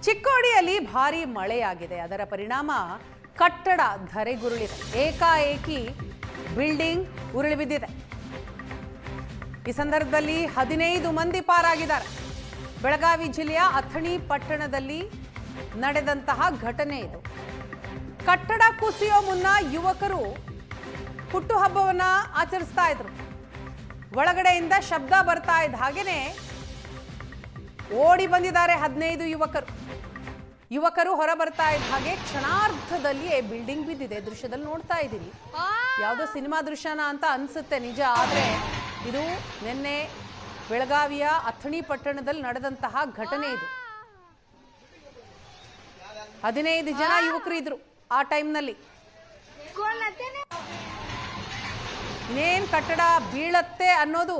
ಚಿಕ್ಕೋಡಿಯಲ್ಲಿ ಭಾರೀ ಮಳೆಯಾಗಿದೆ. ಅದರ ಪರಿಣಾಮ ಕಟ್ಟಡ ಧರೆಗುರುಳಿದೆ. ಏಕಾಏಕಿ ಬಿಲ್ಡಿಂಗ್ ಉರುಳಿ ಬಿದ್ದಿದೆ. ಈ ಸಂದರ್ಭದಲ್ಲಿ 15 ಮಂದಿ ಪಾರಾಗಿದ್ದಾರೆ. ಬೆಳಗಾವಿ ಜಿಲ್ಲೆಯ ಅಥಣಿ ಪಟ್ಟಣದಲ್ಲಿ ನಡೆದಂತಹ ಘಟನೆ ಇದು. ಕಟ್ಟಡ ಕುಸಿಯೋ ಮುನ್ನ ಯುವಕರು ಹುಟ್ಟುಹಬ್ಬವನ್ನ ಆಚರಿಸ್ತಾ ಇದ್ರು. ಒಳಗಡೆಯಿಂದ ಶಬ್ದ ಬರ್ತಾ ಇದ್ದ ಹಾಗೇನೆ ಓಡಿ ಬಂದಿದ್ದಾರೆ 15 ಯುವಕರು ಹೊರ ಬರ್ತಾ ಇದ್ದ ಹಾಗೆ ಕ್ಷಣಾರ್ಧದಲ್ಲಿಯೇ ಬಿಲ್ಡಿಂಗ್ ಬಿದ್ದಿದೆ. ದೃಶ್ಯದಲ್ಲಿ ನೋಡ್ತಾ ಇದ್ದೀರಿ. ಯಾವುದೋ ಸಿನಿಮಾ ದೃಶ್ಯನ ಅಂತ ಅನ್ಸುತ್ತೆ, ನಿಜ. ಆದರೆ ಇದು ನಿನ್ನೆ ಬೆಳಗಾವಿಯ ಅಥಣಿ ಪಟ್ಟಣದಲ್ಲಿ ನಡೆದಂತಹ ಘಟನೆ ಇದು. 15 ಜನ ಯುವಕರು ಇದ್ರು ಆ ಟೈಮ್ನಲ್ಲಿ. ಇನ್ನೇನ್ ಕಟ್ಟಡ ಬೀಳತ್ತೆ ಅನ್ನೋದು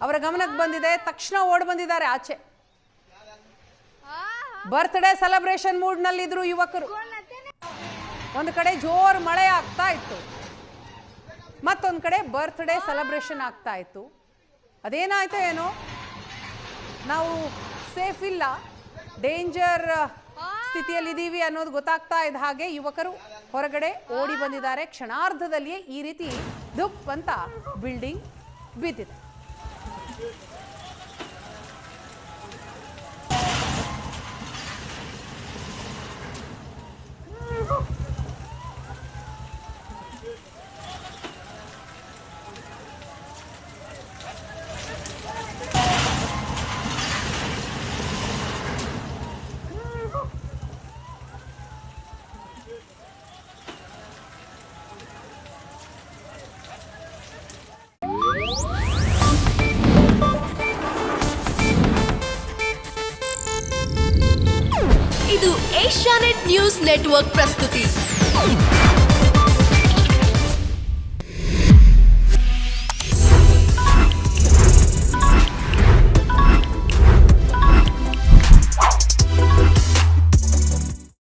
ಅವರ ಗಮನಕ್ಕೆ ಬಂದಿದೆ. ತಕ್ಷಣ ಓಡ್ ಬಂದಿದ್ದಾರೆ ಆಚೆ. ಬರ್ತ್ಡೇ ಸೆಲೆಬ್ರೇಷನ್ ಮೂಡ್ ನಲ್ಲಿದ್ರು ಯುವಕರು. ಒಂದು ಕಡೆ ಜೋರ್ ಮಳೆ ಆಗ್ತಾ ಇತ್ತು, ಮತ್ತೊಂದು ಕಡೆ ಬರ್ತ್ಡೇ ಸೆಲೆಬ್ರೇಷನ್ ಆಗ್ತಾ ಇತ್ತು. ಅದೇನಾಯ್ತು ಏನೋ, ನಾವು ಸೇಫ್ ಇಲ್ಲ, ಡೇಂಜರ್ ಸ್ಥಿತಿಯಲ್ಲಿದ್ದೀವಿ ಅನ್ನೋದು ಗೊತ್ತಾಗ್ತಾ ಇದ್ದ ಹಾಗೆ ಯುವಕರು ಹೊರಗಡೆ ಓಡಿ ಬಂದಿದ್ದಾರೆ. ಕ್ಷಣಾರ್ಧದಲ್ಲಿಯೇ ಈ ರೀತಿ ಧುಪ್ ಅಂತ ಬಿಲ್ಡಿಂಗ್ ಬಿದ್ದಿದೆ. ಇದು ಏಷ್ಯಾನೆಟ್ ನ್ಯೂಸ್ ನೆಟ್ವರ್ಕ್ ಪ್ರಸ್ತುತಿ.